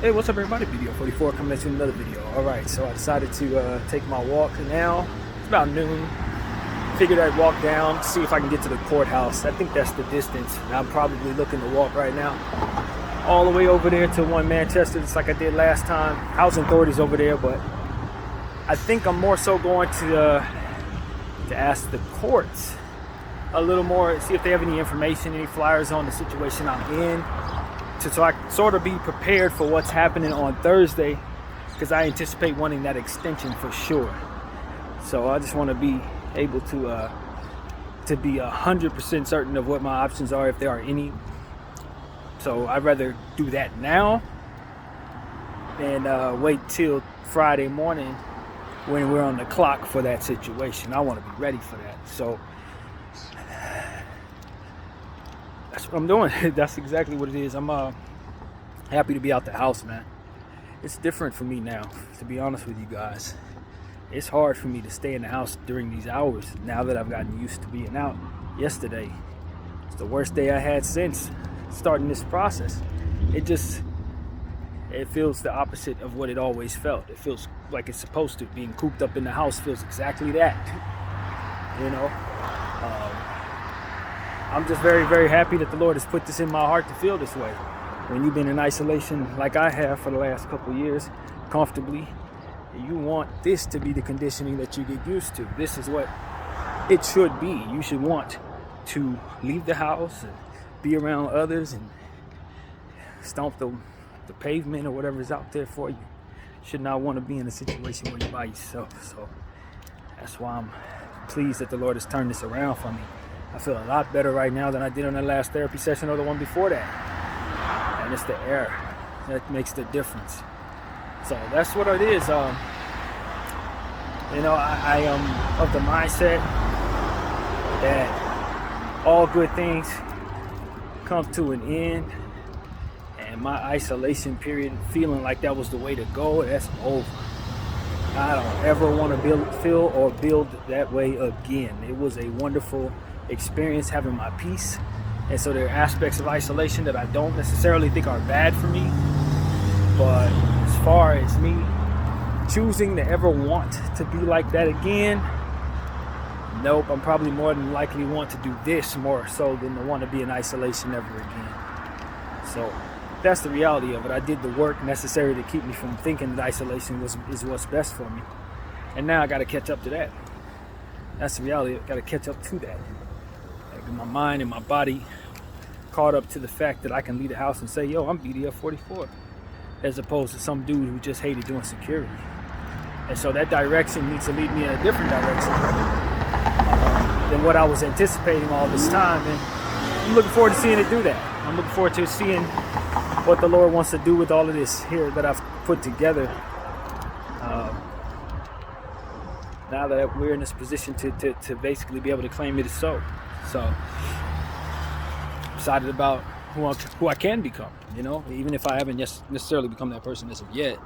Hey, what's up everybody? BDF 44 coming at you in another video. Alright, so I decided to take my walk now. It's about noon. Figured I'd walk down, see if I can get to the courthouse. I think that's the distance. And I'm probably looking to walk right now all the way over there to 1 Manchester, just like I did last time. Housing authorities over there, but I think I'm more so going to ask the courts a little more, see if they have any information, any flyers on the situation I'm in, so I can sort of be prepared for what's happening on Thursday, because I anticipate wanting that extension for sure. So I just want to be able to be 100% certain of what my options are, if there are any. So I'd rather do that now and wait till Friday morning when we're on the clock for that situation. I want to be ready for that. So that's what I'm doing. That's exactly what it is. I'm happy to be out the house, man. It's different for me now, to be honest with you guys. It's hard for me to stay in the house during these hours now that I've gotten used to being out. Yesterday, it's the worst day I had since starting this process. It feels the opposite of what it always felt. It feels like it's supposed to. Being cooped up in the house feels exactly that, you know. I'm just very, very happy that the Lord has put this in my heart to feel this way. When you've been in isolation like I have for the last couple of years, comfortably, you want this to be the conditioning that you get used to. This is what it should be. You should want to leave the house and be around others and stomp the pavement or whatever's out there for you. You should not want to be in a situation where you're by yourself. So that's why I'm pleased that the Lord has turned this around for me. I feel a lot better right now than I did on the last therapy session or the one before that. And it's the air that makes the difference. So that's what it is. I am of the mindset that all good things come to an end. And my isolation period, feeling like that was the way to go, that's over. I don't ever want to build that way again. It was a wonderful experience having my peace, and so there are aspects of isolation that I don't necessarily think are bad for me, but as far as me choosing to ever want to be like that again, nope. I'm probably more than likely want to do this more so than to want to be in isolation ever again. So that's the reality of it. I did the work necessary to keep me from thinking that isolation is what's best for me, and now I got to catch up to that. That's the reality. I got to catch up to that. My mind and my body caught up to the fact that I can leave the house and say, yo, I'm BDF 44, as opposed to some dude who just hated doing security. And so that direction needs to lead me in a different direction than what I was anticipating all this time. And I'm looking forward to seeing it do that. I'm looking forward to seeing what the Lord wants to do with all of this here that I've put together. Now that we're in this position to basically be able to claim it as so. So, I'm excited about who I can become, you know, even if I haven't necessarily become that person as of yet.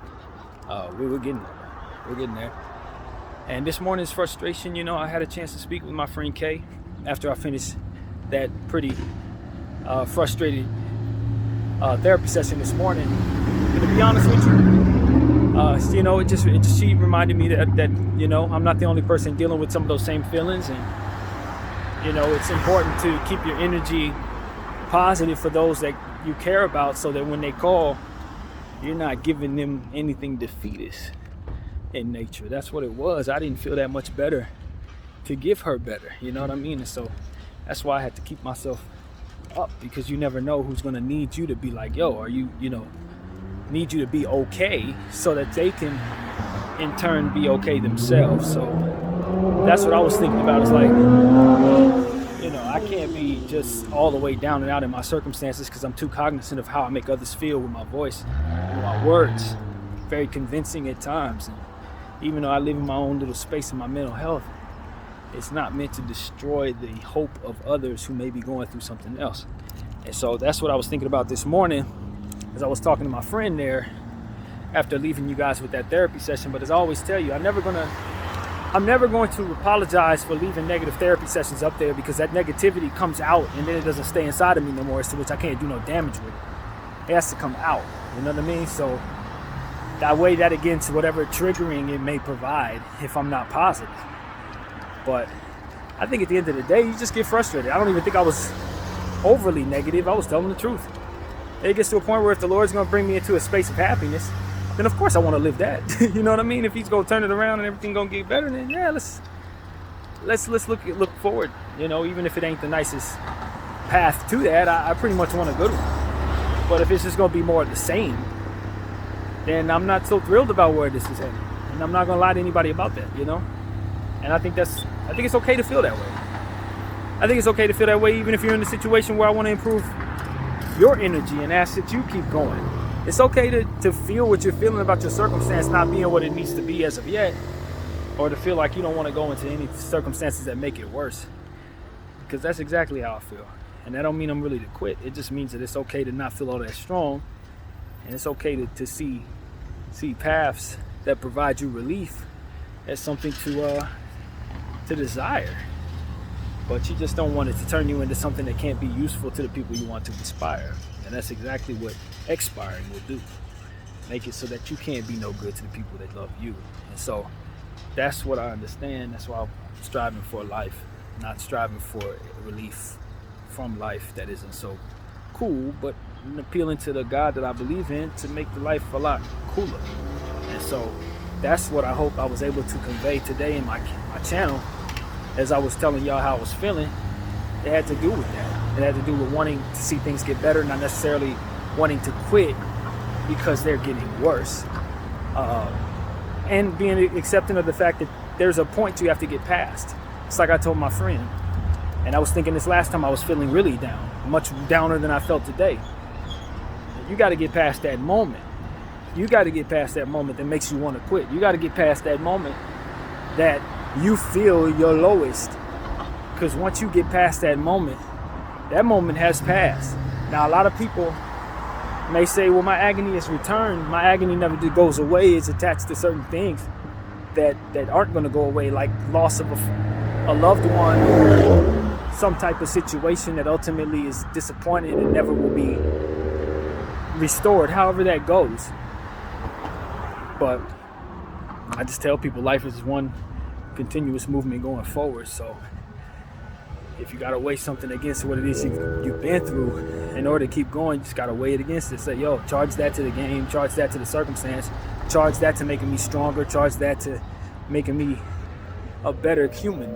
We're getting there. We're getting there. And this morning's frustration, you know, I had a chance to speak with my friend Kay after I finished that pretty frustrated therapy session this morning. And to be honest with you, you know, she reminded me that, you know, I'm not the only person dealing with some of those same feelings. And you know, it's important to keep your energy positive for those that you care about, so that when they call, you're not giving them anything defeatist in nature. That's what it was. I didn't feel that much better to give her better. You know what I mean? And so that's why I had to keep myself up, because you never know who's going to need you to be like, yo, or you know, need you to be okay, so that they can in turn be okay themselves. So that's what I was thinking about. It's like, you know, I can't be just all the way down and out in my circumstances, because I'm too cognizant of how I make others feel with my voice, with my words. Very convincing at times. And even though I live in my own little space in my mental health, it's not meant to destroy the hope of others who may be going through something else. And so that's what I was thinking about this morning as I was talking to my friend there after leaving you guys with that therapy session. But as I always tell you, I'm never going to apologize for leaving negative therapy sessions up there, because that negativity comes out and then it doesn't stay inside of me no more, to which I can't do no damage with it. It has to come out. You know what I mean? So I weigh that against whatever triggering it may provide if I'm not positive. But I think at the end of the day, you just get frustrated. I don't even think I was overly negative. I was telling the truth. It gets to a point where if the Lord's going to bring me into a space of happiness, then of course I want to live that. You know what I mean? If he's going to turn it around and everything going to get better, then yeah, let's look forward. You know, even if it ain't the nicest path to that, I pretty much want a good one. But if it's just going to be more of the same, then I'm not so thrilled about where this is headed. And I'm not going to lie to anybody about that, you know? And I think it's okay to feel that way. I think it's okay to feel that way even if you're in a situation where I want to improve your energy and ask that you keep going. It's okay to feel what you're feeling about your circumstance not being what it needs to be as of yet, or to feel like you don't want to go into any circumstances that make it worse. Because that's exactly how I feel. And that don't mean I'm ready to quit. It just means that it's okay to not feel all that strong. And it's okay to see paths that provide you relief as something to desire. But you just don't want it to turn you into something that can't be useful to the people you want to inspire. And that's exactly what expiring will do. Make it so that you can't be no good to the people that love you. And so that's what I understand. That's why I'm striving for life, not striving for relief from life that isn't so cool, but appealing to the God that I believe in to make the life a lot cooler. And so that's what I hope I was able to convey today in my channel. As I was telling y'all how I was feeling, it had to do with that. It had to do with wanting to see things get better, not necessarily wanting to quit because they're getting worse. And being accepting of the fact that there's a point you have to get past. It's like I told my friend, and I was thinking this last time I was feeling really down, much downer than I felt today. You got to get past that moment. You got to get past that moment that makes you want to quit. You got to get past that moment that you feel your lowest, because once you get past that moment has passed. Now a lot of people may say, well, my agony is returned. My agony never goes away. It's attached to certain things that aren't going to go away, like loss of a loved one, or some type of situation that ultimately is disappointed and never will be restored, however that goes. But I just tell people life is one continuous movement going forward. So if you gotta weigh something against what it is you've been through in order to keep going, you just gotta weigh it against it. Say, yo, charge that to the game, charge that to the circumstance, charge that to making me stronger, charge that to making me a better human,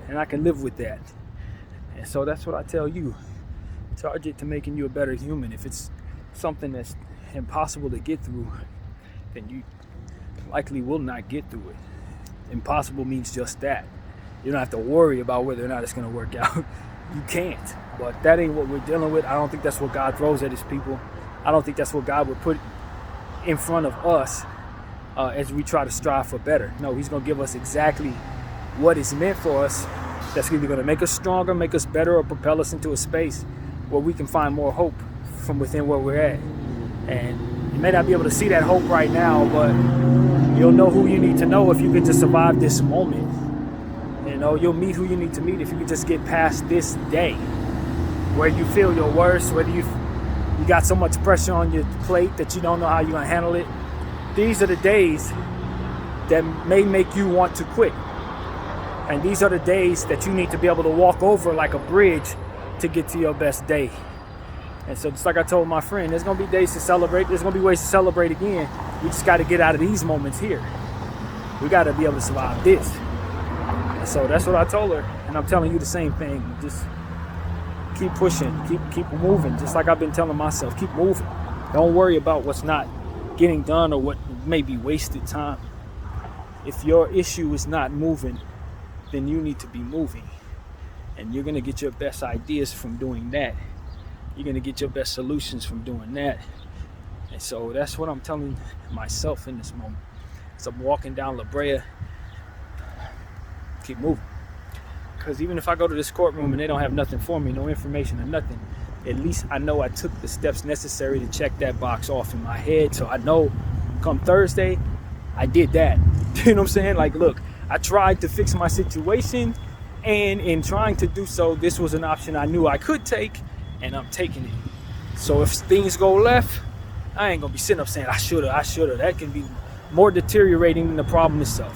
and I can live with that. And so that's what I tell you. Charge it to making you a better human. If it's something that's impossible to get through, then you likely will not get through it. Impossible means just that. You don't have to worry about whether or not it's going to work out. You can't. But that ain't what we're dealing with. I don't think that's what God throws at his people. I don't think that's what God would put in front of us as we try to strive for better. No, he's going to give us exactly what is meant for us. That's either going to make us stronger, make us better, or propel us into a space where we can find more hope from within where we're at. And you may not be able to see that hope right now, but you'll know who you need to know if you can just survive this moment. You know, you'll meet who you need to meet if you can just get past this day where you feel your worst, whether you got so much pressure on your plate that you don't know how you're going to handle it. These are the days that may make you want to quit. And these are the days that you need to be able to walk over like a bridge to get to your best day. And so just like I told my friend, there's going to be days to celebrate. There's going to be ways to celebrate again. We just got to get out of these moments here. We got to be able to survive this. And so that's what I told her. And I'm telling you the same thing. Just keep pushing. Keep moving. Just like I've been telling myself, keep moving. Don't worry about what's not getting done or what may be wasted time. If your issue is not moving, then you need to be moving. And you're going to get your best ideas from doing that. You're going to get your best solutions from doing that. And so that's what I'm telling myself in this moment. As I'm walking down La Brea, keep moving. Because even if I go to this courtroom and they don't have nothing for me, no information or nothing, at least I know I took the steps necessary to check that box off in my head. So I know come Thursday, I did that. You know what I'm saying? Like, look, I tried to fix my situation, and in trying to do so, this was an option I knew I could take, and I'm taking it. So if things go left, I ain't gonna be sitting up saying I shoulda. That can be more deteriorating than the problem itself.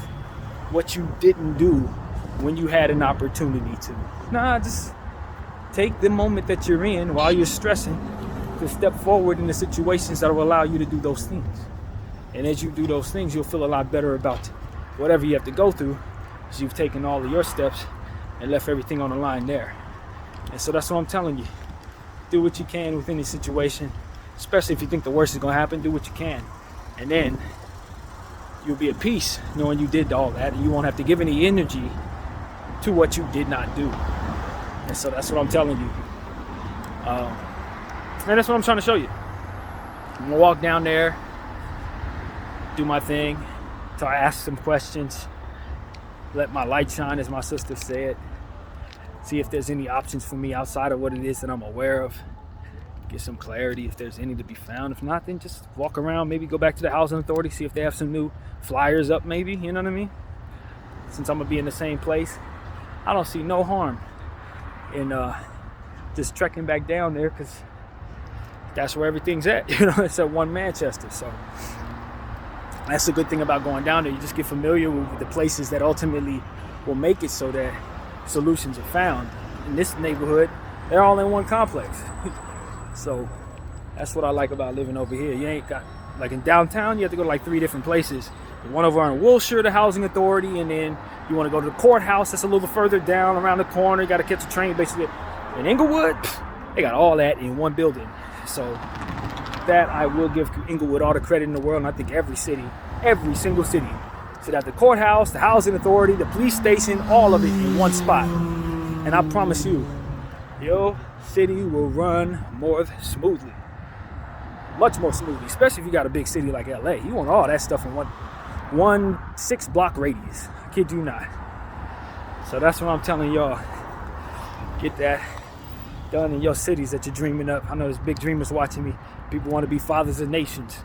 What you didn't do when you had an opportunity to. Nah, just take the moment that you're in while you're stressing to step forward in the situations that will allow you to do those things. And as you do those things, you'll feel a lot better about whatever you have to go through, because you've taken all of your steps and left everything on the line there. And so that's what I'm telling you. Do what you can within the situation, especially if you think the worst is going to happen. Do what you can, and then you'll be at peace knowing you did all that, and you won't have to give any energy to what you did not do. And so that's what I'm telling you. And that's what I'm trying to show you. I'm gonna walk down there, do my thing, till I ask some questions, let my light shine, as my sister said. See if there's any options for me outside of what it is that I'm aware of. Get some clarity if there's any to be found. If not, then just walk around, maybe go back to the housing authority, see if they have some new flyers up maybe, you know what I mean? Since I'm gonna be in the same place, I don't see no harm in just trekking back down there, because that's where everything's at. You know, it's at 1 Manchester. So that's the good thing about going down there. You just get familiar with the places that ultimately will make it so that solutions are found. In this neighborhood, they're all in one complex. So that's what I like about living over here. You ain't got, like in downtown, you have to go to like 3 different places. One over on Wilshire, the housing authority, and then you want to go to the courthouse that's a little further down around the corner. You got to catch a train basically. In Inglewood, they got all that in one building. So that I will give Inglewood all the credit in the world, and I think every single city should have the courthouse, the housing authority, the police station, all of it in one spot. And I promise you, your city will run more smoothly, much more smoothly, especially if you got a big city like LA. You want all that stuff in one 6-block radius. I kid you not. So that's what I'm telling y'all. Get that done in your cities that you're dreaming up. I know there's big dreamers watching me. People want to be fathers of nations.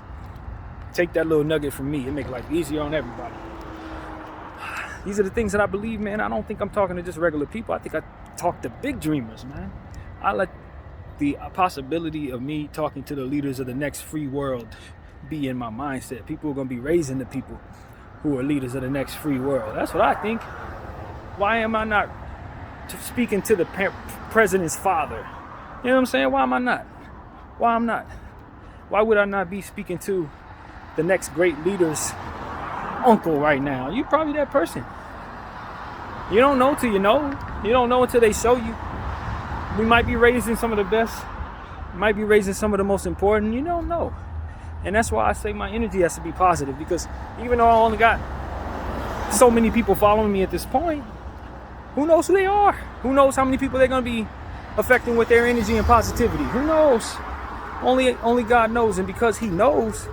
Take that little nugget from me. It make life easier on everybody. These are the things that I believe, man. I don't think I'm talking to just regular people. I think I talk to big dreamers, man. I let the possibility of me talking to the leaders of the next free world be in my mindset. People are going to be raising the people who are leaders of the next free world. That's what I think. Why am I not speaking to the president's father? You know what I'm saying? Why am I not? Why I'm not? Why would I not be speaking to the next great leader's uncle right now? You probably that person. You don't know till you know. You don't know until they show you. We might be raising some of the best. We might be raising some of the most important. You don't know. And that's why I say my energy has to be positive, because even though I only got so many people following me at this point, who knows who they are? Who knows how many people they're going to be affecting with their energy and positivity? Who knows? Only God knows. And because he knows,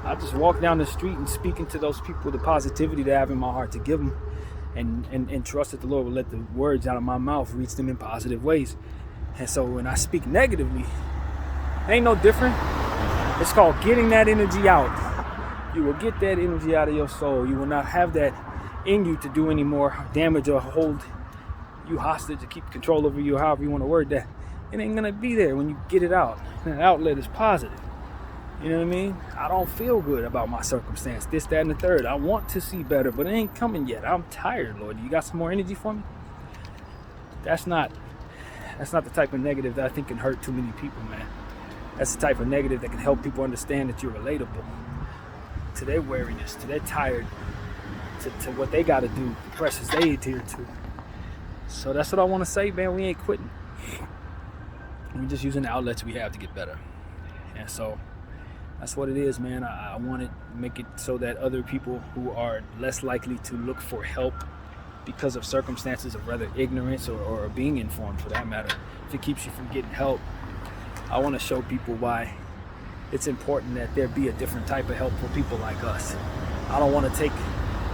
I just walk down the street and speak into those people the positivity that I have in my heart to give them, and trust that the Lord will let the words out of my mouth reach them in positive ways. And so when I speak negatively, it ain't no different. It's called getting that energy out. You will get that energy out of your soul. You will not have that in you to do any more damage or hold you hostage, to keep control over you, however you want to word that. It ain't gonna be there when you get it out. And the outlet is positive. You know what I mean? I don't feel good about my circumstance, this, that, and the third. I want to see better, but it ain't coming yet. I'm tired, Lord. You got some more energy for me? That's not the type of negative that I think can hurt too many people, man. That's the type of negative that can help people understand that you're relatable to their weariness, to their tired, to what they got to do, the pressures they adhere to. So that's what I want to say, man. We ain't quitting. We're just using the outlets we have to get better. And so that's what it is, man. I want to make it so that other people who are less likely to look for help because of circumstances of rather ignorance or being informed, for that matter, if it keeps you from getting help, I want to show people why it's important that there be a different type of help for people like us. I don't want to take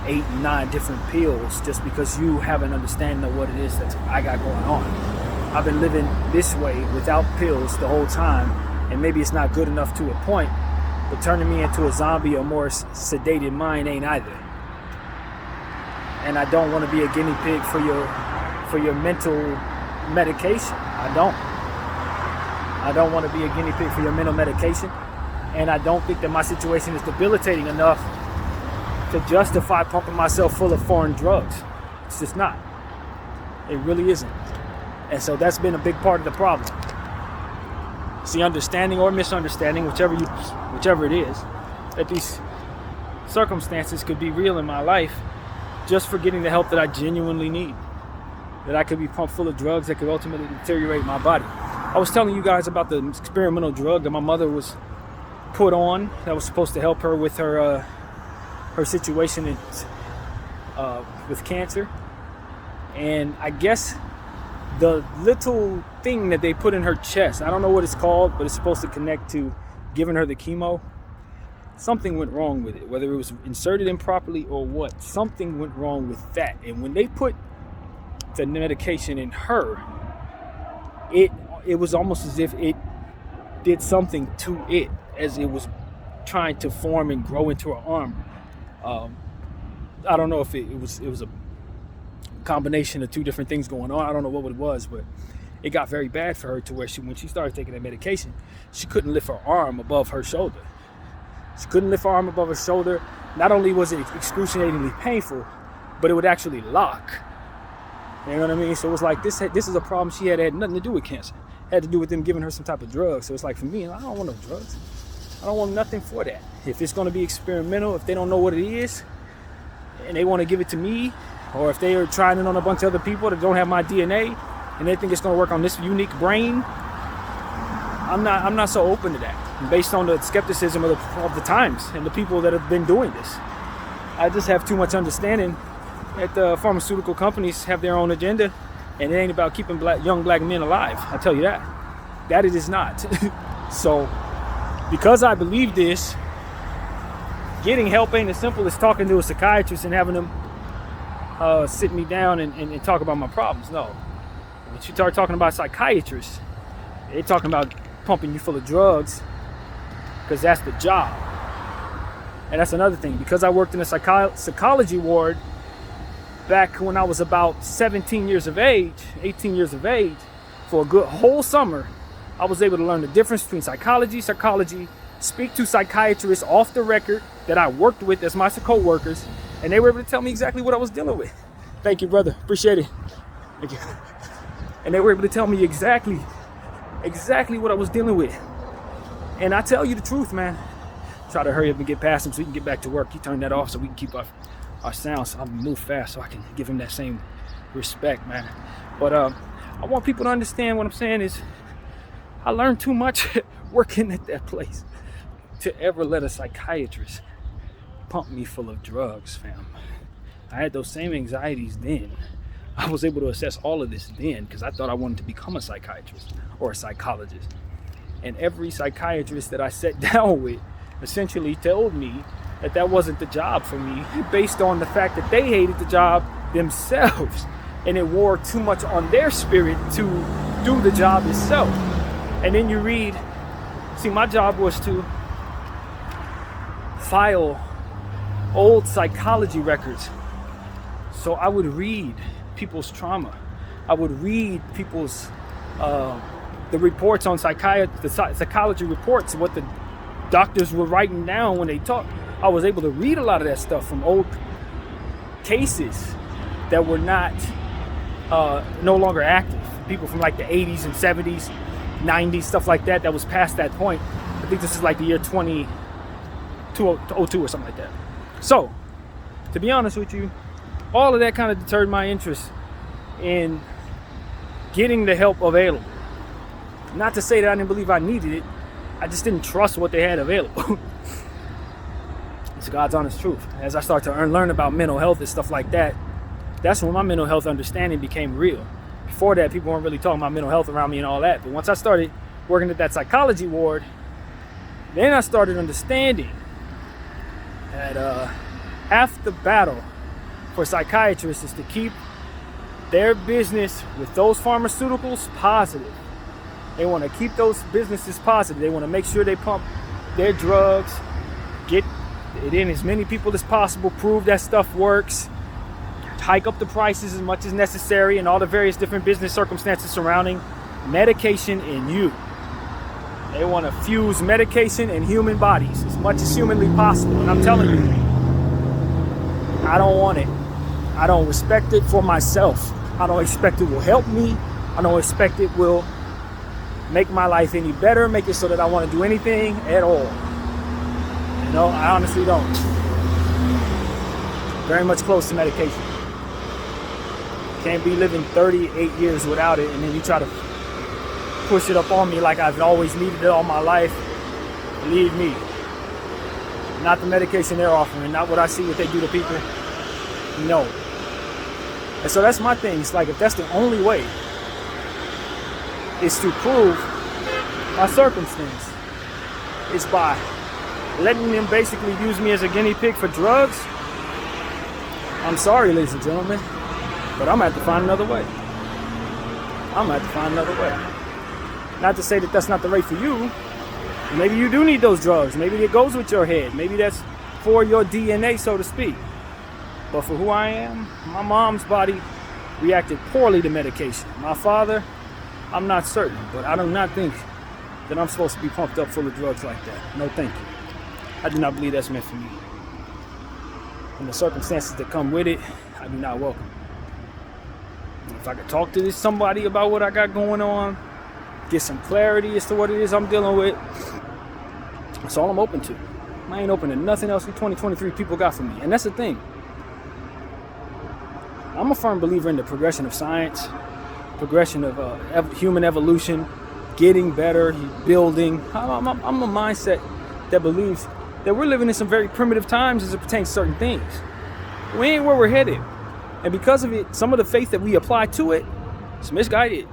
8, 9 different pills just because you have an understanding of what it is that I got going on. I've been living this way without pills the whole time, and maybe it's not good enough to a point, but turning me into a zombie or more sedated mind ain't either. And I don't want to be a guinea pig for your mental medication. I I don't want to be a guinea pig for your mental medication. And I don't think that my situation is debilitating enough to justify pumping myself full of foreign drugs. It's just not. It really isn't. And so that's been a big part of the problem. See, understanding or misunderstanding, whichever it is, that these circumstances could be real in my life just for getting the help that I genuinely need. That I could be pumped full of drugs that could ultimately deteriorate my body. I was telling you guys about the experimental drug that my mother was put on that was supposed to help her with her situation with cancer. And I guess the little thing that they put in her chest, I don't know what it's called, but it's supposed to connect to giving her the chemo. Something went wrong with it, whether it was inserted improperly or what. Something went wrong with that. And when they put the medication in her, it was almost as if it did something to it as it was trying to form and grow into her arm. I don't know if it was a combination of two different things going on. I don't know what it was, but it got very bad for her to where when she started taking that medication, she couldn't lift her arm above her shoulder. She couldn't lift her arm above her shoulder. Not only was it excruciatingly painful, but it would actually lock. You know what I mean? So it was like this is a problem she had nothing to do with cancer. It had to do with them giving her some type of drug. So it's like, for me, I don't want no drugs. I don't want nothing for that. If it's going to be experimental, if they don't know what it is and they want to give it to me, or if they are trying it on a bunch of other people that don't have my DNA and they think it's going to work on this unique brain, I'm not so open to that. And based on the skepticism of the times and the people that have been doing this, I just have too much understanding that the pharmaceutical companies have their own agenda, and it ain't about keeping young black men alive. I tell you that. That it is not. So, because I believe this, getting help ain't as simple as talking to a psychiatrist and having them sit me down and talk about my problems. No. When you start talking about psychiatrists, they're talking about pumping you full of drugs because that's the job. And that's another thing. Because I worked in a psychology ward back when I was about 18 years of age, for a good whole summer, I was able to learn the difference between psychology, speak to psychiatrists off the record that I worked with as my co-workers, and they were able to tell me exactly what I was dealing with. Thank you, brother. Appreciate it. Thank you. And they were able to tell me exactly what I was dealing with. And I tell you the truth, man. Try to hurry up and get past him so we can get back to work. You turn that off so we can keep our sound, so I move fast so I can give him that same respect, man. But I want people to understand what I'm saying is I learned too much working at that place to ever let a psychiatrist pump me full of drugs, fam. I had those same anxieties then. I was able to assess all of this then because I thought I wanted to become a psychiatrist or a psychologist. And every psychiatrist that I sat down with essentially told me that wasn't the job for me, based on the fact that they hated the job themselves and it wore too much on their spirit to do the job itself. And then you read, see, my job was to file old psychology records. So I would read people's trauma. I would read people's the reports on the psychology reports, what the doctors were writing down when they talked. I was able to read a lot of that stuff from old cases that were not no longer active. People from like the 80s and 70s, 90s, stuff like that was past that point. I think this is like the year 2002 or something like that. So, to be honest with you, all of that kind of deterred my interest in getting the help available. Not to say that I didn't believe I needed it, I just didn't trust what they had available. It's God's honest truth. As I start to learn about mental health and stuff like that, that's when my mental health understanding became real. Before that, people weren't really talking about mental health around me and all that. But once I started working at that psychology ward, then I started understanding that half the battle for psychiatrists is to keep their business with those pharmaceuticals positive. They want to keep those businesses positive. They want to make sure they pump their drugs, get it in as many people as possible, prove that stuff works, hike up the prices as much as necessary, and all the various different business circumstances surrounding medication in you. They want to fuse medication and human bodies as much as humanly possible. And I'm telling you, I don't want it. I don't respect it for myself. I don't expect it will help me. I don't expect it will make my life any better, make it so that I want to do anything at all. You know, I honestly don't. Very much close to medication. Can't be living 38 years without it, and then you try to push it up on me like I've always needed it all my life. Believe me, not the medication they're offering, not what I see what they do to people. No. And so that's my thing. It's like, if that's the only way is to prove my circumstance, it's by letting them basically use me as a guinea pig for drugs. I'm sorry, ladies and gentlemen, but I'm gonna have to find another way. I'm gonna have to find another way. Not to say that that's not the right for you. Maybe you do need those drugs. Maybe it goes with your head. Maybe that's for your DNA, so to speak. But for who I am, my mom's body reacted poorly to medication. My father, I'm not certain, but I do not think that I'm supposed to be pumped up full of drugs like that. No, thank you. I do not believe that's meant for me. And the circumstances that come with it, I do not welcome. If I could talk to somebody about what I got going on, get some clarity as to what it is I'm dealing with, that's all I'm open to. I ain't open to nothing else 2023 people got from me. And that's the thing. I'm a firm believer in the progression of science, progression of human evolution, getting better, building. I'm a mindset that believes that we're living in some very primitive times as it pertains to certain things. We ain't where we're headed. And because of it, some of the faith that we apply to it is misguided.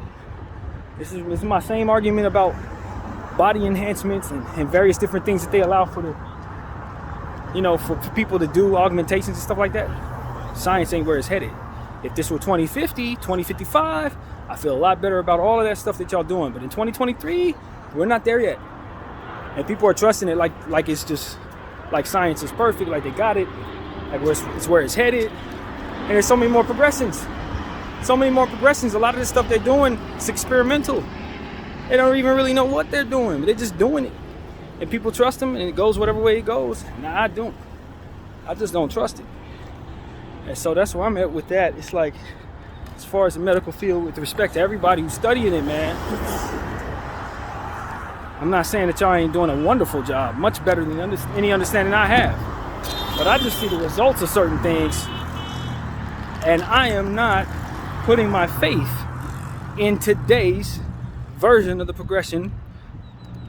This is my same argument about body enhancements and various different things that they allow for people to do augmentations and stuff like that. Science ain't where it's headed. If this were 2050, 2055, I feel a lot better about all of that stuff that y'all doing. But in 2023, we're not there yet. And people are trusting it like it's just like science is perfect, like they got it, like it's where it's headed. And there's so many more progressions. So many more progressions. A lot of this stuff they're doing is experimental. They don't even really know what they're doing, but they're just doing it. And people trust them, and it goes whatever way it goes. Nah, I don't. I just don't trust it. And so that's where I'm at with that. It's like, as far as the medical field, with respect to everybody who's studying it, man, I'm not saying that y'all ain't doing a wonderful job, much better than any understanding I have. But I just see the results of certain things, and I am not putting my faith in today's version of the progression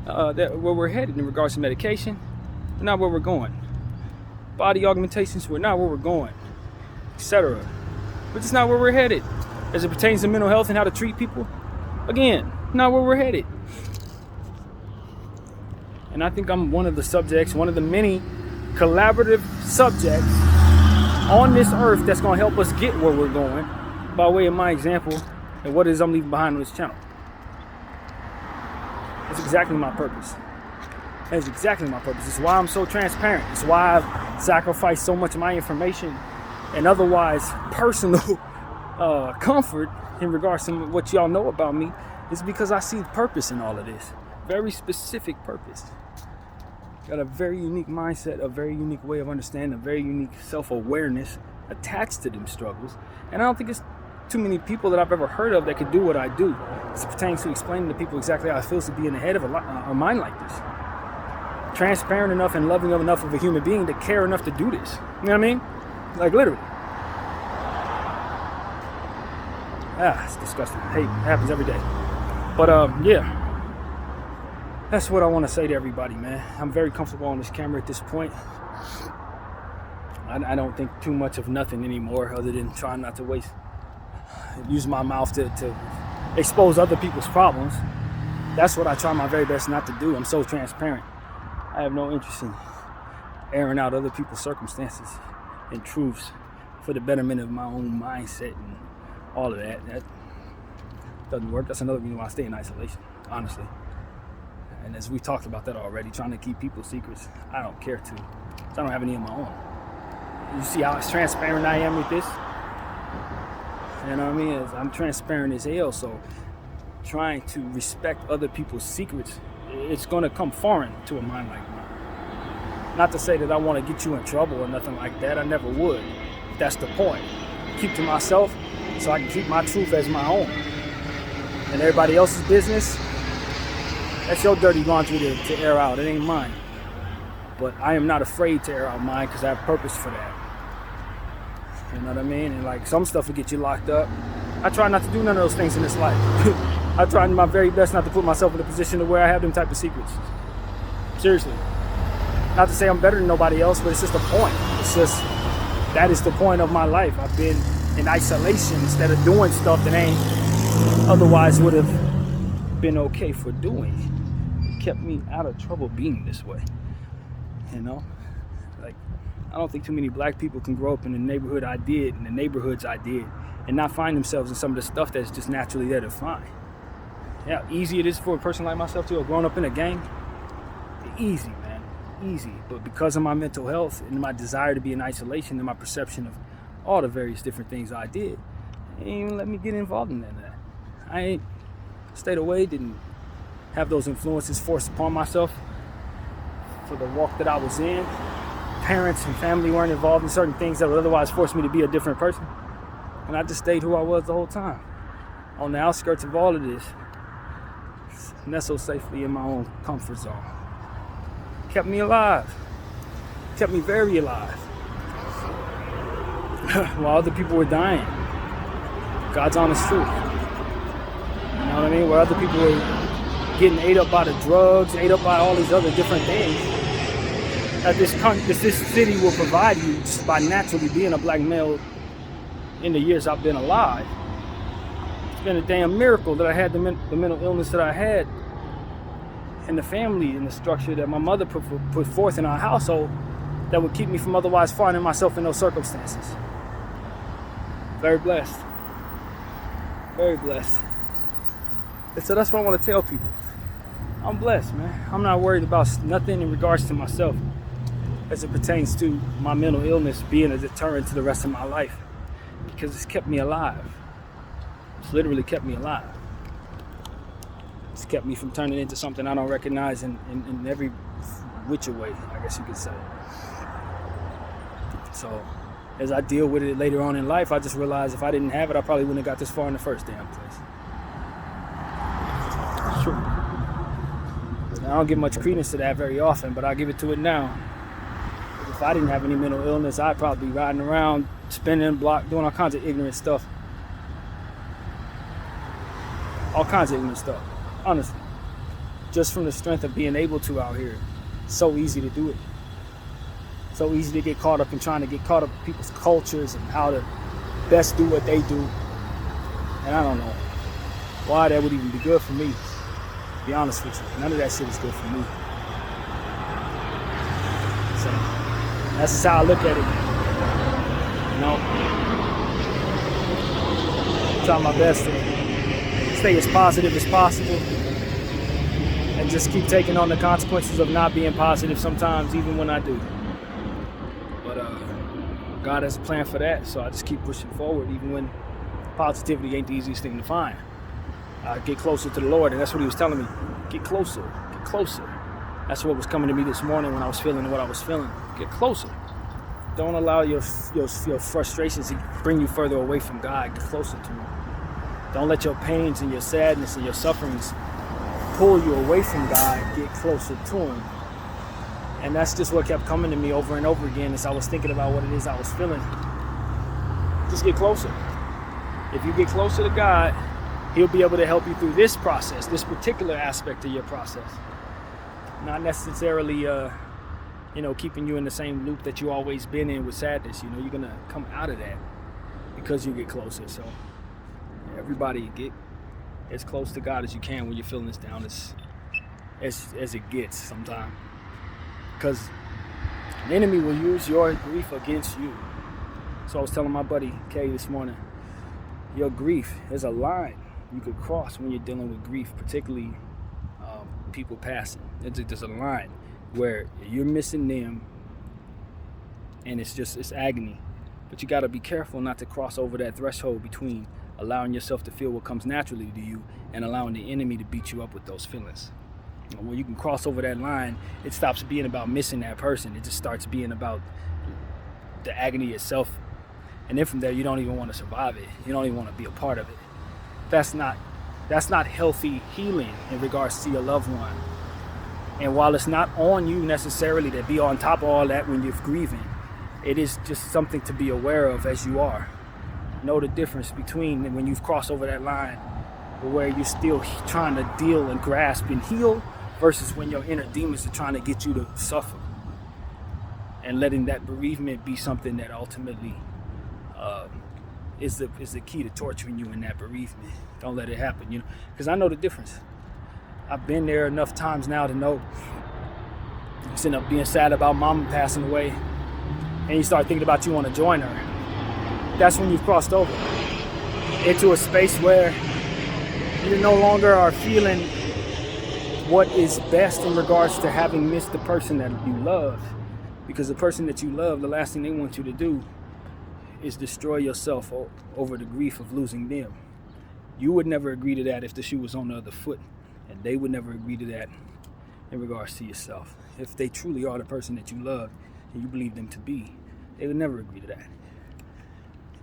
that where we're headed in regards to medication. We're not where we're going. Body augmentations, we're not where we're going, etc. We're just not where we're headed. As it pertains to mental health and how to treat people, again, not where we're headed. And I think I'm one of the many collaborative subjects on this earth that's going to help us get where we're going by way of my example and what it is I'm leaving behind on this channel. That's exactly my purpose. That's exactly my purpose. It's why I'm so transparent. It's why I've sacrificed so much of my information and otherwise personal comfort in regards to what y'all know about me. Is because I see purpose in all of this. Very specific purpose. Got a very unique mindset, a very unique way of understanding, a very unique self-awareness attached to them struggles. And I don't think it's too many people that I've ever heard of that could do what I do as it pertains to explaining to people exactly how it feels to be in the head of a mind like this. Transparent enough and loving enough of a human being to care enough to do this. You know what I mean? Like, literally. It's disgusting. Hey, it happens every day. But yeah. That's what I want to say to everybody, man. I'm very comfortable on this camera at this point. I don't think too much of nothing anymore other than trying not to use my mouth to expose other people's problems. That's what I try my very best not to do. I'm so transparent. I have no interest in airing out other people's circumstances and truths for the betterment of my own mindset and all of that. That doesn't work. That's another reason why I stay in isolation, honestly. And as we talked about that already, trying to keep people's secrets, I don't care to. I don't have any of my own. You see how transparent I am with this? You know what I mean? I'm transparent as hell, so trying to respect other people's secrets it's going to come foreign to a mind like mine. Not to say that I want to get you in trouble or nothing like that. I never would. That's the point. Keep to myself so I can keep my truth as my own. And everybody else's business, that's your dirty laundry to air out. It ain't mine. But I am not afraid to air out mine because I have purpose for that. You know what I mean? And like some stuff will get you locked up. I try not to do none of those things in this life. I try my very best not to put myself in a position to where I have them type of secrets. Seriously. Not to say I'm better than nobody else, but it's just a point. It's just, that is the point of my life. I've been in isolation instead of doing stuff that ain't otherwise would have been okay for doing. It kept me out of trouble being this way. You know? Like, I don't think too many black people can grow up in the neighborhood I did, in the neighborhoods I did, and not find themselves in some of the stuff that's just naturally there to find. Yeah, easy it is for a person like myself to have grown up in a gang. Easy, man, easy. But because of my mental health and my desire to be in isolation and my perception of all the various different things I did, they didn't even let me get involved in that. I ain't stayed away, didn't have those influences forced upon myself for the walk that I was in. Parents and family weren't involved in certain things that would otherwise force me to be a different person. And I just stayed who I was the whole time, on the outskirts of all of this, nestled safely in my own comfort zone. Kept me alive, kept me very alive. While other people were dying, God's honest truth. You know what I mean? Where other people were getting ate up by the drugs, ate up by all these other different things that this city will provide you just by naturally being a black male in the years I've been alive. It's been a damn miracle that I had the mental illness that I had, and the family and the structure that my mother put forth in our household that would keep me from otherwise finding myself in those circumstances. Very blessed. Very blessed. And so that's what I want to tell people. I'm blessed, man. I'm not worried about nothing in regards to myself as it pertains to my mental illness being a deterrent to the rest of my life, because it's kept me alive. It's literally kept me alive. It's kept me from turning into something I don't recognize in every which way, I guess you could say. So as I deal with it later on in life, I just realized if I didn't have it, I probably wouldn't have got this far in the first damn place. It's true. I don't give much credence to that very often, but I give it to it now. If I didn't have any mental illness, I'd probably be riding around, spinning block, doing all kinds of ignorant stuff. All kinds of ignorant stuff, honestly. Just from the strength of being able to out here. It's so easy to do it. So easy to get caught up in trying to get caught up in people's cultures and how to best do what they do. And I don't know why that would even be good for me, to be honest with you. None of that shit is good for me. So that's just how I look at it. You know? Try my best to stay as positive as possible and just keep taking on the consequences of not being positive sometimes, even when I do. But God has a plan for that, so I just keep pushing forward, even when positivity ain't the easiest thing to find. I get closer to the Lord, and that's what He was telling me. Get closer, get closer. That's what was coming to me this morning when I was feeling what I was feeling. Get closer. Don't allow your frustrations to bring you further away from God. Get closer to Him. Don't let your pains and your sadness and your sufferings pull you away from God. Get closer to Him. And that's just what kept coming to me over and over again as I was thinking about what it is I was feeling. Just get closer. If you get closer to God, He'll be able to help you through this process, this particular aspect of your process. Not necessarily, keeping you in the same loop that you always been in with sadness. You're going to come out of that because you get closer. So everybody get as close to God as you can when you're feeling this down as it gets sometimes. Because the enemy will use your grief against you. So I was telling my buddy Kay this morning, your grief is a line you could cross when you're dealing with grief, particularly people passing. There's a line where you're missing them and it's agony. But you got to be careful not to cross over that threshold between allowing yourself to feel what comes naturally to you and allowing the enemy to beat you up with those feelings. When you can cross over that line, it stops being about missing that person. It just starts being about the agony itself. And then from there, you don't even want to survive it. You don't even want to be a part of it. That's not healthy healing in regards to your loved one. And while it's not on you necessarily to be on top of all that when you're grieving, it is just something to be aware of as you are. Know the difference between when you've crossed over that line where you're still trying to deal and grasp and heal versus when your inner demons are trying to get you to suffer. And letting that bereavement be something that ultimately is the key to torturing you in that bereavement. Don't let it happen, because I know the difference. I've been there enough times now to know. You end up being sad about mama passing away, and you start thinking about you want to join her. That's when you've crossed over into a space where you no longer are feeling what is best in regards to having missed the person that you love. Because the person that you love, the last thing they want you to do is destroy yourself over the grief of losing them. You would never agree to that if the shoe was on the other foot. And they would never agree to that in regards to yourself. If they truly are the person that you love and you believe them to be, they would never agree to that.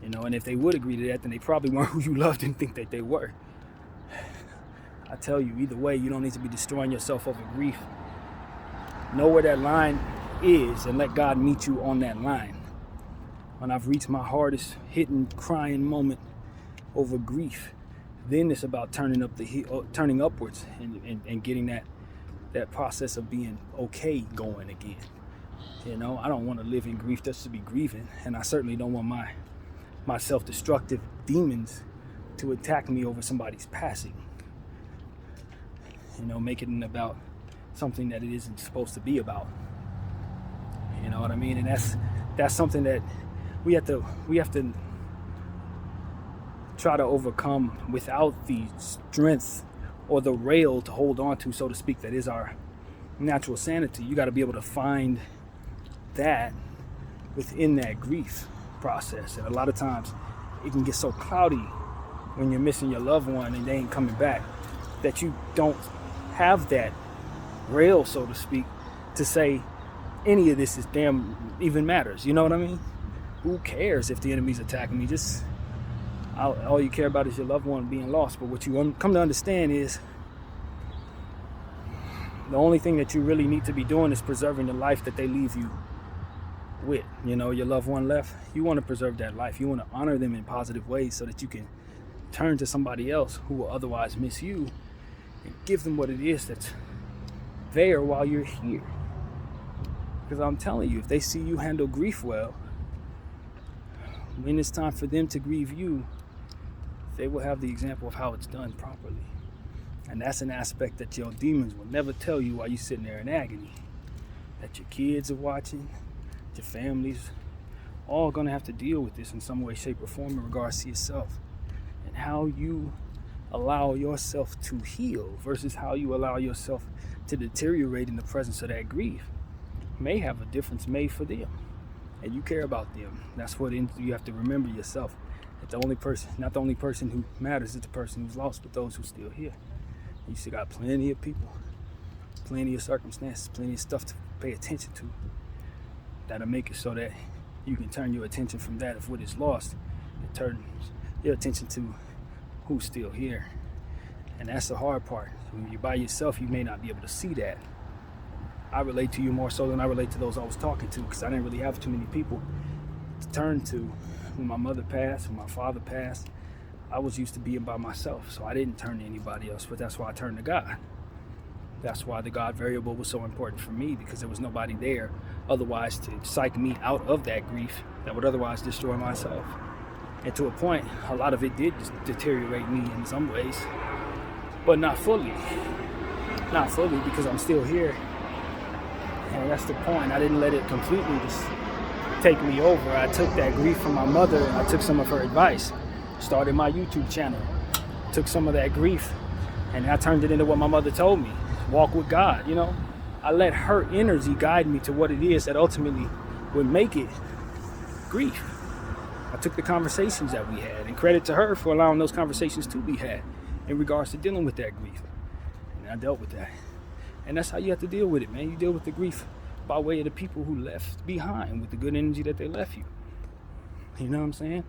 And if they would agree to that, then they probably weren't who you loved and think that they were. I tell you, either way, you don't need to be destroying yourself over grief. Know where that line is and let God meet you on that line. When I've reached my hardest hitting, crying moment over grief, then it's about turning upwards and getting that process of being okay going again. I don't want to live in grief just to be grieving, and I certainly don't want my self-destructive demons to attack me over somebody's passing. Making it about something that it isn't supposed to be about. You know what I mean? And that's something that we have to try to overcome without the strength or the rail to hold on to, so to speak, that is our natural sanity. You got to be able to find that within that grief process. And a lot of times it can get so cloudy when you're missing your loved one and they ain't coming back that you don't have that rail, so to speak, to say any of this is damn even matters. You know what I mean? Who cares if the enemy's attacking me? Just all you care about is your loved one being lost. But what you come to understand is the only thing that you really need to be doing is preserving the life that they leave you with. Your loved one left, you want to preserve that life. You want to honor them in positive ways so that you can turn to somebody else who will otherwise miss you and give them what it is that's there while you're here. Because I'm telling you, if they see you handle grief well, when it's time for them to grieve you, they will have the example of how it's done properly. And that's an aspect that your demons will never tell you while you're sitting there in agony. That your kids are watching, your family's all going to have to deal with this in some way, shape, or form in regards to yourself. And how you allow yourself to heal versus how you allow yourself to deteriorate in the presence of that grief may have a difference made for them. And you care about them. That's what you have to remember yourself. That not the only person who matters is the person who's lost, but those who still here. You still got plenty of people, plenty of circumstances, plenty of stuff to pay attention to that'll make it so that you can turn your attention from that of what is lost and turn your attention to who's still here. And that's the hard part. When you're by yourself, you may not be able to see that. I relate to you more so than I relate to those I was talking to, because I didn't really have too many people to turn to. When my mother passed, when my father passed, I was used to being by myself, so I didn't turn to anybody else, but that's why I turned to God. That's why the God variable was so important for me, because there was nobody there otherwise to psych me out of that grief that would otherwise destroy myself. And to a point, a lot of it did deteriorate me in some ways, but not fully. Not fully, because I'm still here. And that's the point. I didn't let it completely just take me over. I took that grief from my mother and I took some of her advice. Started my YouTube channel. Took some of that grief and I turned it into what my mother told me. Walk with God, I let her energy guide me to what it is that ultimately would make it grief. I took the conversations that we had, and credit to her for allowing those conversations to be had in regards to dealing with that grief. And I dealt with that. And that's how you have to deal with it, man. You deal with the grief by way of the people who left behind with the good energy that they left you. You know what I'm saying?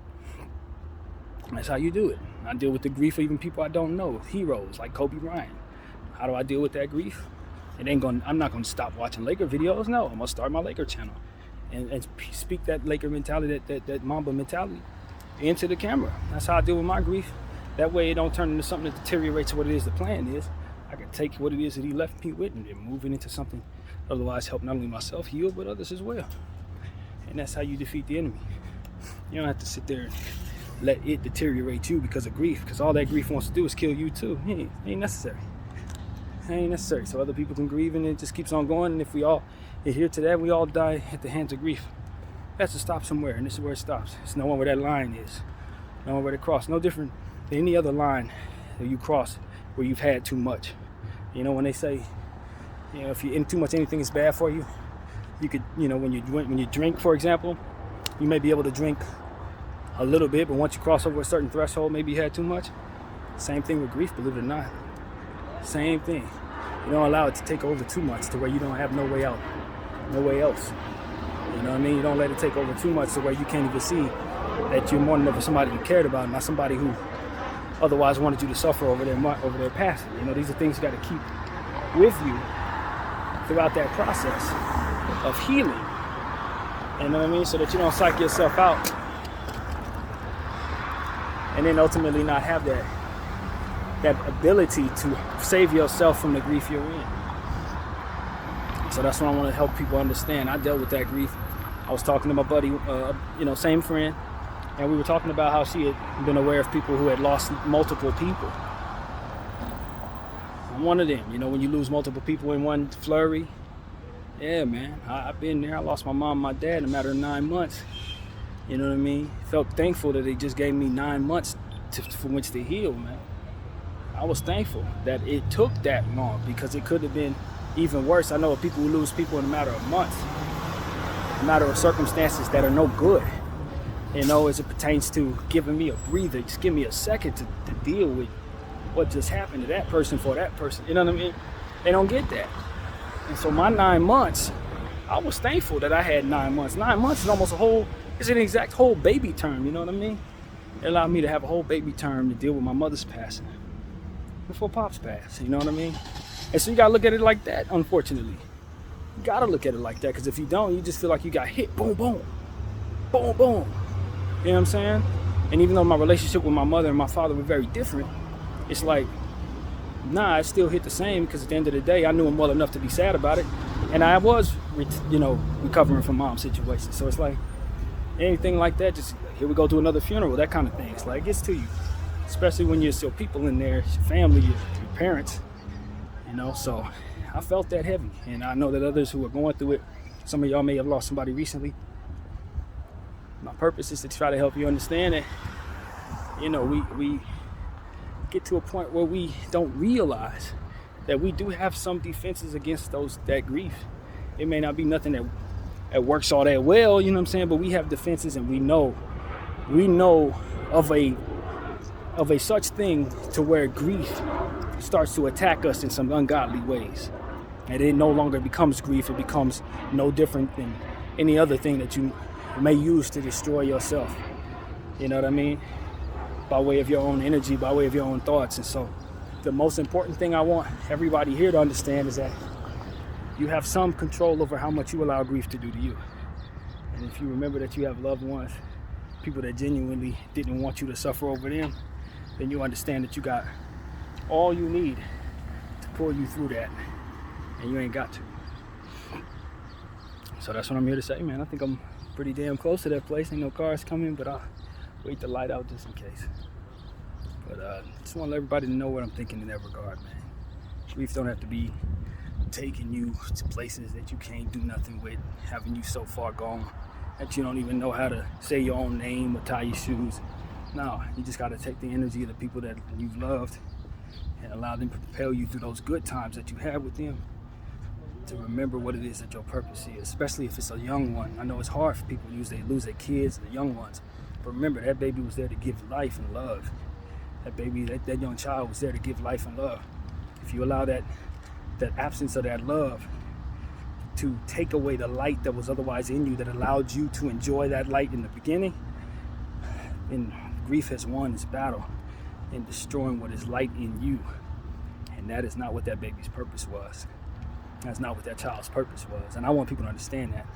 That's how you do it. I deal with the grief of even people I don't know, heroes like Kobe Bryant. How do I deal with that grief? I'm not gonna stop watching Laker videos. No, I'm gonna start my Laker channel and speak that Laker mentality, that Mamba mentality into the camera. That's how I deal with my grief. That way it don't turn into something that deteriorates what it is the plan is. I can take what it is that he left me with and then move it into something otherwise help not only myself heal, but others as well. And that's how you defeat the enemy. You don't have to sit there and let it deteriorate you because of grief, because all that grief wants to do is kill you too. It ain't necessary. It ain't necessary. So other people can grieve and it just keeps on going. And if we all adhere to that, we all die at the hands of grief. It has to stop somewhere, and this is where it stops. It's no one where that line is. No one where to cross. No different than any other line that you cross where you've had too much. You know, when they say, you know, if you eat too much anything is bad for you, you could, you know, when you drink, for example, you may be able to drink a little bit, but once you cross over a certain threshold, maybe you had too much. Same thing with grief, believe it or not. Same thing. You don't allow it to take over too much to where you don't have no way out, no way else. You know what I mean? You don't let it take over too much to where you can't even see that you're mourning over somebody you cared about, not somebody who otherwise wanted you to suffer over their passing. You know, these are things you got to keep with you throughout that process of healing. You know what I mean? So that you don't psych yourself out and then ultimately not have that ability to save yourself from the grief you're in. So that's what I want to help people understand. I dealt with that grief. I was talking to my buddy, same friend, and we were talking about how she had been aware of people who had lost multiple people. I'm one of them. You know, when you lose multiple people in one flurry, yeah, man, I've been there. I lost my mom and my dad in a matter of 9 months. You know what I mean? Felt thankful that they just gave me 9 months from which to heal, man. I was thankful that it took that long because it could have been even worse. I know of people who lose people in a matter of months, a matter of circumstances that are no good. You know, as it pertains to giving me a breather, just give me a second to deal with what just happened to that person for that person. You know what I mean? They don't get that. And so my 9 months, I was thankful that I had 9 months. 9 months is almost it's an exact whole baby term, you know what I mean? It allowed me to have a whole baby term to deal with my mother's passing before Pop's passed, you know what I mean? And so you gotta look at it like that, unfortunately. You gotta look at it like that, because if you don't, you just feel like you got hit, boom, boom, boom, boom. You know what I'm saying? And even though my relationship with my mother and my father were very different, it's like, nah, it still hit the same, because at the end of the day, I knew him well enough to be sad about it. And I was, recovering from mom's situation. So it's like, anything like that, just here we go to another funeral, that kind of thing. It's like, it gets to you. Especially when you're still people in there, it's your family, your parents, you know. So I felt that heavy. And I know that others who are going through it, some of y'all may have lost somebody recently. My purpose is to try to help you understand that, you know, we get to a point where we don't realize that we do have some defenses against that grief. It may not be nothing that works all that well, you know what I'm saying, but we have defenses, and we know of a such thing to where grief starts to attack us in some ungodly ways. And it no longer becomes grief, it becomes no different than any other thing that you may use to destroy yourself. You know what I mean? By way of your own energy, by way of your own thoughts. And so the most important thing I want everybody here to understand is that you have some control over how much you allow grief to do to you. And if you remember that you have loved ones, people that genuinely didn't want you to suffer over them, then you understand that you got all you need to pull you through that, and you ain't got to. So that's what I'm here to say, man. I think I'm pretty damn close to that place. Ain't no cars coming, but I'll wait the light out just in case. But just want to let everybody know what I'm thinking in that regard, man. Grief don't have to be taking you to places that you can't do nothing with, having you so far gone that you don't even know how to say your own name or tie your shoes. No, you just got to take the energy of the people that you've loved and allow them to propel you through those good times that you had with them, to remember what it is that your purpose is, especially if it's a young one. I know it's hard for people they lose their kids, the young ones, but remember, that baby was there to give life and love. That baby, that young child was there to give life and love. If you allow that that absence of that love to take away the light that was otherwise in you that allowed you to enjoy that light in the beginning, then grief has won its battle in destroying what is light in you. And that is not what that baby's purpose was. That's not what that child's purpose was. And I want people to understand that.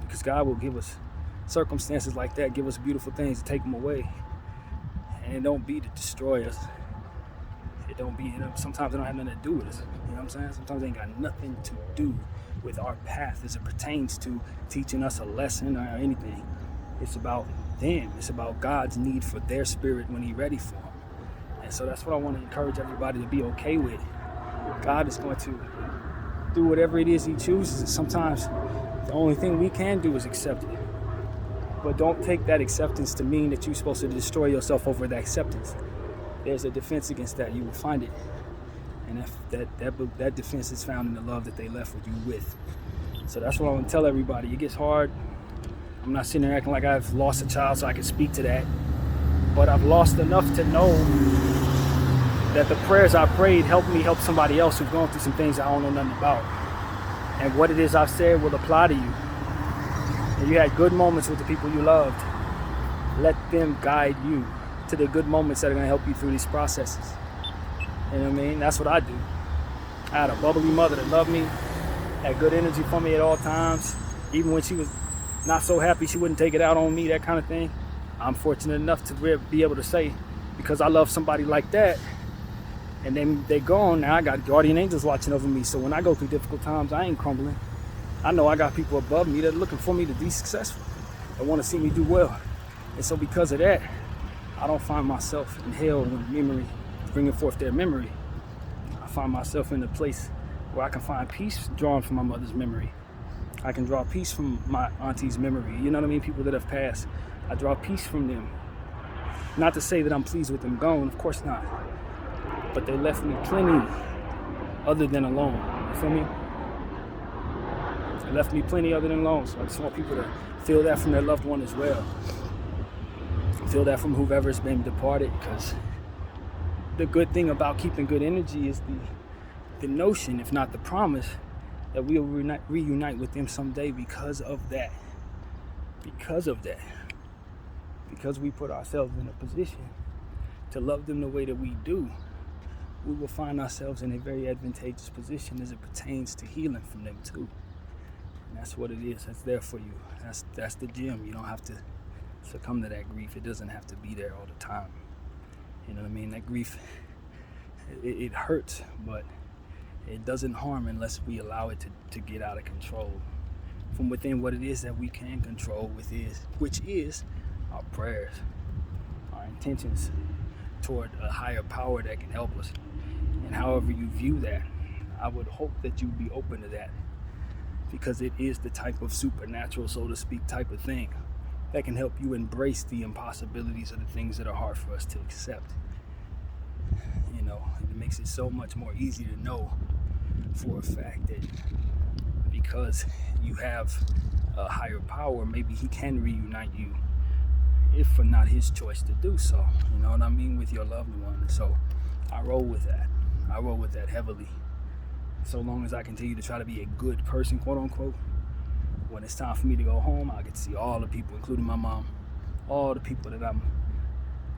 Because God will give us circumstances like that, give us beautiful things to take them away. And it don't be to destroy us. It don't be, sometimes it don't have nothing to do with us. You know what I'm saying? Sometimes it ain't got nothing to do with our path as it pertains to teaching us a lesson or anything. It's about them. It's about God's need for their spirit when He's ready for them. And so that's what I want to encourage everybody to be okay with. God is going to do whatever it is He chooses. And sometimes the only thing we can do is accept it. But don't take that acceptance to mean that you're supposed to destroy yourself over that acceptance. There's a defense against that. You will find it. And that defense is found in the love that they left with you with. So that's what I want to tell everybody. It gets hard. I'm not sitting there acting like I've lost a child so I can speak to that. But I've lost enough to know that the prayers I prayed helped me help somebody else who's going through some things I don't know nothing about. And what it is I've said will apply to you. And you had good moments with the people you loved. Let them guide you to the good moments that are going to help you through these processes. You know what I mean? That's what I do. I had a bubbly mother that loved me, had good energy for me at all times. Even when she was not so happy, she wouldn't take it out on me, that kind of thing. I'm fortunate enough to be able to say, because I love somebody like that, and then they're gone, now I got guardian angels watching over me. So when I go through difficult times, I ain't crumbling. I know I got people above me that are looking for me to be successful, that want to see me do well. And so because of that, I don't find myself in hell with memory, bringing forth their memory. I find myself in a place where I can find peace drawn from my mother's memory. I can draw peace from my auntie's memory. You know what I mean? People that have passed. I draw peace from them. Not to say that I'm pleased with them gone, of course not. But they left me plenty other than alone. You feel me? They left me plenty other than alone. So I just want people to feel that from their loved one as well. Feel that from whoever's been departed, because the good thing about keeping good energy is the notion, if not the promise, that we'll reunite with them someday because of that. Because of that. Because we put ourselves in a position to love them the way that we do, we will find ourselves in a very advantageous position as it pertains to healing from them too. And that's what it is. That's there for you. That's the gem. You don't have to succumb to that grief. It doesn't have to be there all the time. You know what I mean? That grief, it hurts, but it doesn't harm unless we allow it to get out of control from within what it is that we can control, which is our prayers, our intentions toward a higher power that can help us. And however you view that, I would hope that you be open to that, because it is the type of supernatural, so to speak, type of thing that can help you embrace the impossibilities of the things that are hard for us to accept. You know, it makes it so much more easy to know for a fact that because you have a higher power, maybe He can reunite you, if for not His choice to do so. You know what I mean? With your loved one. So I roll with that. I roll with that heavily. So long as I continue to try to be a good person, quote unquote, when it's time for me to go home, I get to see all the people, including my mom, all the people that I'm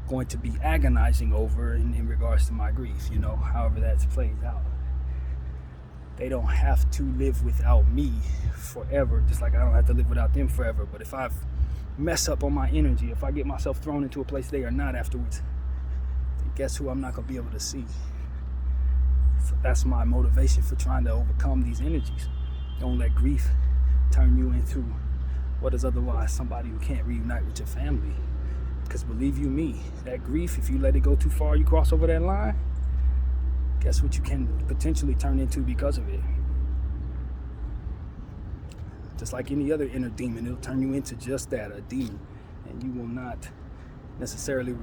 going to be agonizing over in regards to my grief, you know, however that plays out. They don't have to live without me forever, just like I don't have to live without them forever. But if I mess up on my energy, if I get myself thrown into a place they are not afterwards, then guess who I'm not going to be able to see? So that's my motivation for trying to overcome these energies. Don't let grief turn you into what is otherwise somebody who can't reunite with your family. Because believe you me, that grief, if you let it go too far, you cross over that line, guess what you can potentially turn into because of it? Just like any other inner demon, it'll turn you into just that, a demon. And you will not necessarily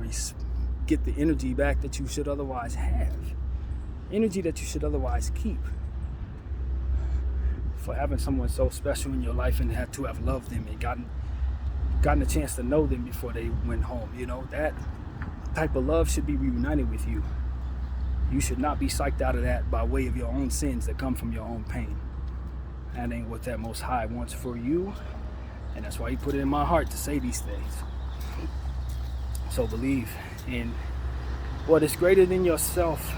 get the energy back that you should otherwise have. Energy that you should otherwise keep. For having someone so special in your life and had to have loved them and gotten a chance to know them before they went home. You know, that type of love should be reunited with you. You should not be psyched out of that by way of your own sins that come from your own pain. That ain't what that Most High wants for you, and that's why He put it in my heart to say these things. So believe in what is greater than yourself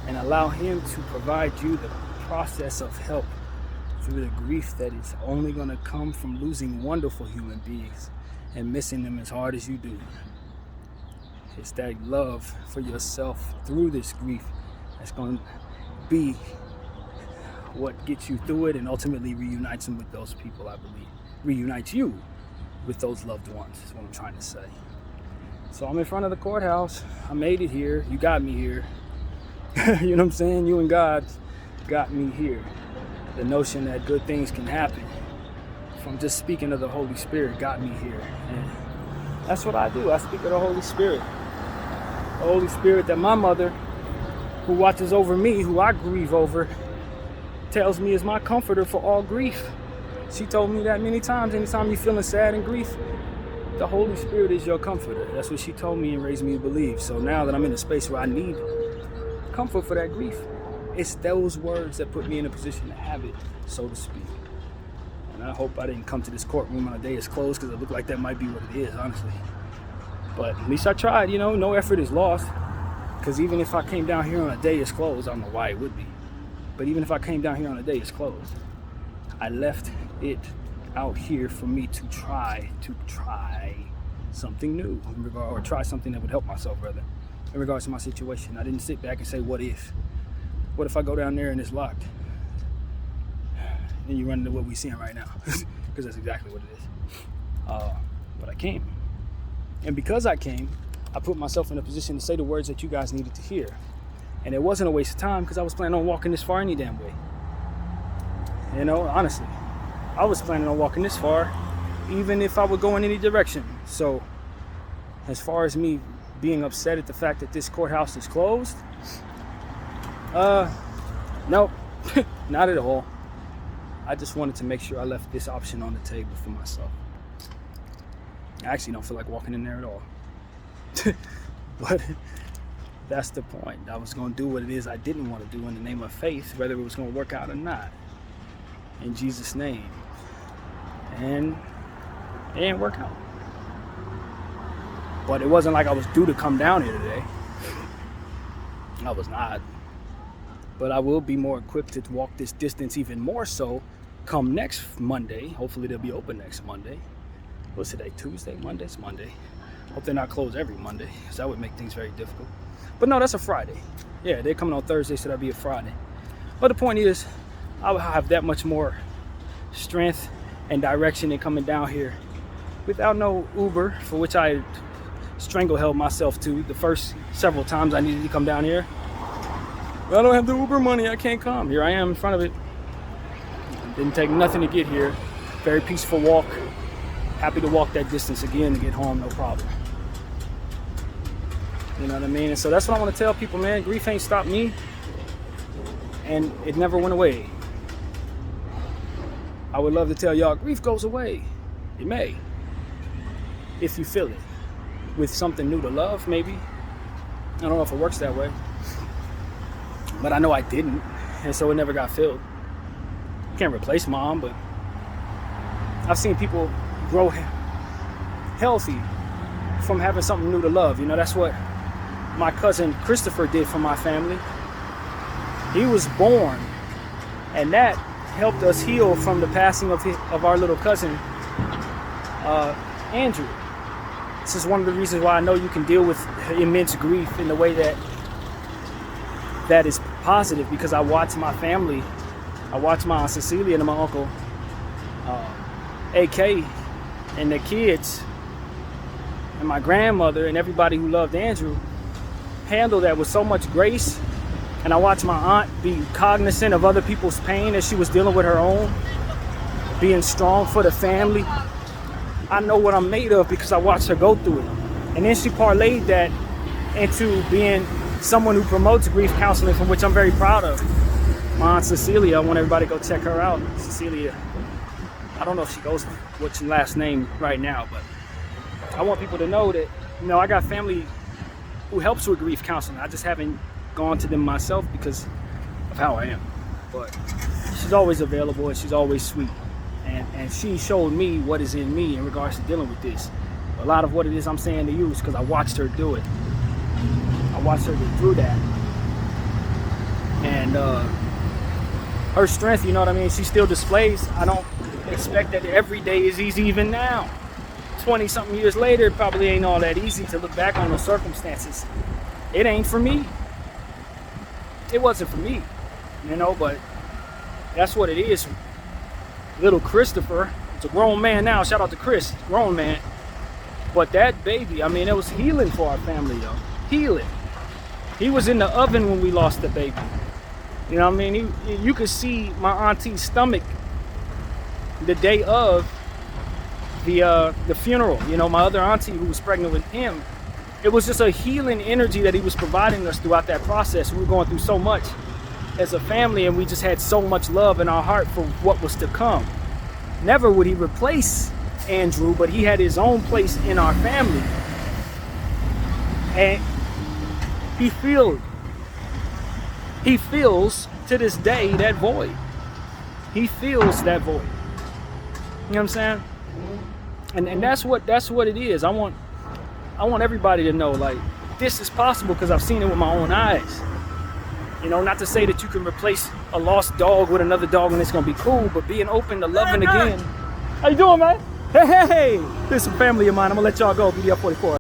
and allow Him to provide you the process of help through the grief that is only going to come from losing wonderful human beings and missing them as hard as you do. It's that love for yourself through this grief that's going to be what gets you through it and ultimately reunites them with those people, I believe. Reunites you with those loved ones, is what I'm trying to say. So I'm in front of the courthouse. I made it here. You got me here. You know what I'm saying? You and God got me here. The notion that good things can happen from just speaking of the Holy Spirit got me here. And that's what I do. I speak of the Holy Spirit. The Holy Spirit that my mother, who watches over me, who I grieve over, tells me is my comforter for all grief. She told me that many times. Anytime you're feeling sad and grief, the Holy Spirit is your comforter. That's what she told me and raised me to believe. So now that I'm in a space where I need comfort for that grief, it's those words that put me in a position to have it, so to speak. And I hope I didn't come to this courtroom on a day it's closed, because it looked like that might be what it is, honestly. But at least I tried, no effort is lost. Because even if I came down here on a day it's closed, I don't know why it would be. But even if I came down here on a day it's closed, I left it out here for me to try something new, or try something that would help myself, rather, in regards to my situation. I didn't sit back and say, what if? What if I go down there and it's locked? Then you run into what we're seeing right now, because that's exactly what it is. But I came. And because I came, I put myself in a position to say the words that you guys needed to hear. And it wasn't a waste of time, because I was planning on walking this far any damn way. Honestly, I was planning on walking this far, even if I would go in any direction. So, as far as me being upset at the fact that this courthouse is closed, nope, not at all. I just wanted to make sure I left this option on the table for myself. I actually don't feel like walking in there at all. But that's the point. I was going to do what it is I didn't want to do in the name of faith, whether it was going to work out or not, in Jesus' name. And it didn't work out. But it wasn't like I was due to come down here today. I was not. But I will be more equipped to walk this distance even more so come next Monday. Hopefully they'll be open next Monday. What's today? Tuesday? Monday? It's Monday. Hope they're not closed every Monday, because that would make things very difficult. But no, that's a Friday. Yeah, they're coming on Thursday, so that'll be a Friday. But the point is, I will have that much more strength and direction in coming down here without no Uber, for which I strangle-held myself to the first several times I needed to come down here. Well, I don't have the Uber money, I can't come. Here I am in front of it. Didn't take nothing to get here. Very peaceful walk. Happy to walk that distance again to get home, no problem. You know what I mean? And so that's what I want to tell people, man. Grief ain't stopped me, and it never went away. I would love to tell y'all, grief goes away. It may, if you feel it. With something new to love, maybe. I don't know if it works that way. But I know I didn't, and so it never got filled. Can't replace mom, but I've seen people grow healthy from having something new to love. That's what my cousin Christopher did for my family. He was born, and that helped us heal from the passing of our little cousin, Andrew. This is one of the reasons why I know you can deal with immense grief in the way that is positive, because I watched my family. I watched my Aunt Cecilia and my uncle AK and the kids and my grandmother and everybody who loved Andrew handle that with so much grace. And I watched my aunt be cognizant of other people's pain as she was dealing with her own, being strong for the family. I know what I'm made of because I watched her go through it. And then she parlayed that into being someone who promotes grief counseling, from which I'm very proud of. My Aunt Cecilia, I want everybody to go check her out. Cecilia, I don't know if she goes what's your last name right now, but I want people to know that, I got family who helps with grief counseling. I just haven't gone to them myself because of how I am. But she's always available and she's always sweet. And she showed me what is in me in regards to dealing with this. A lot of what it is I'm saying to you is because I watched her do it. I watched her get through that. And her strength, you know what I mean, she still displays. I don't expect that every day is easy even now. 20-something years later, it probably ain't all that easy to look back on those circumstances. It ain't for me. It wasn't for me, you know, but that's what it is. Little Christopher, it's a grown man now. Shout out to Chris, grown man. But that baby, I mean, it was healing for our family, though. Healing. He was in the oven when we lost the baby. You know what I mean? You could see my auntie's stomach the day of the funeral. You know, my other auntie who was pregnant with him. It was just a healing energy that he was providing us throughout that process. We were going through so much as a family, and we just had so much love in our heart for what was to come. Never would he replace Andrew, but he had his own place in our family. And he feels to this day that void. He feels that void. You know what I'm saying? And that's what it is. I want everybody to know, like, this is possible because I've seen it with my own eyes. You know, not to say that you can replace a lost dog with another dog and it's gonna be cool, but being open to loving again. How you doing, man? Hey, this is a family of mine. I'm gonna let y'all go. BDF 44.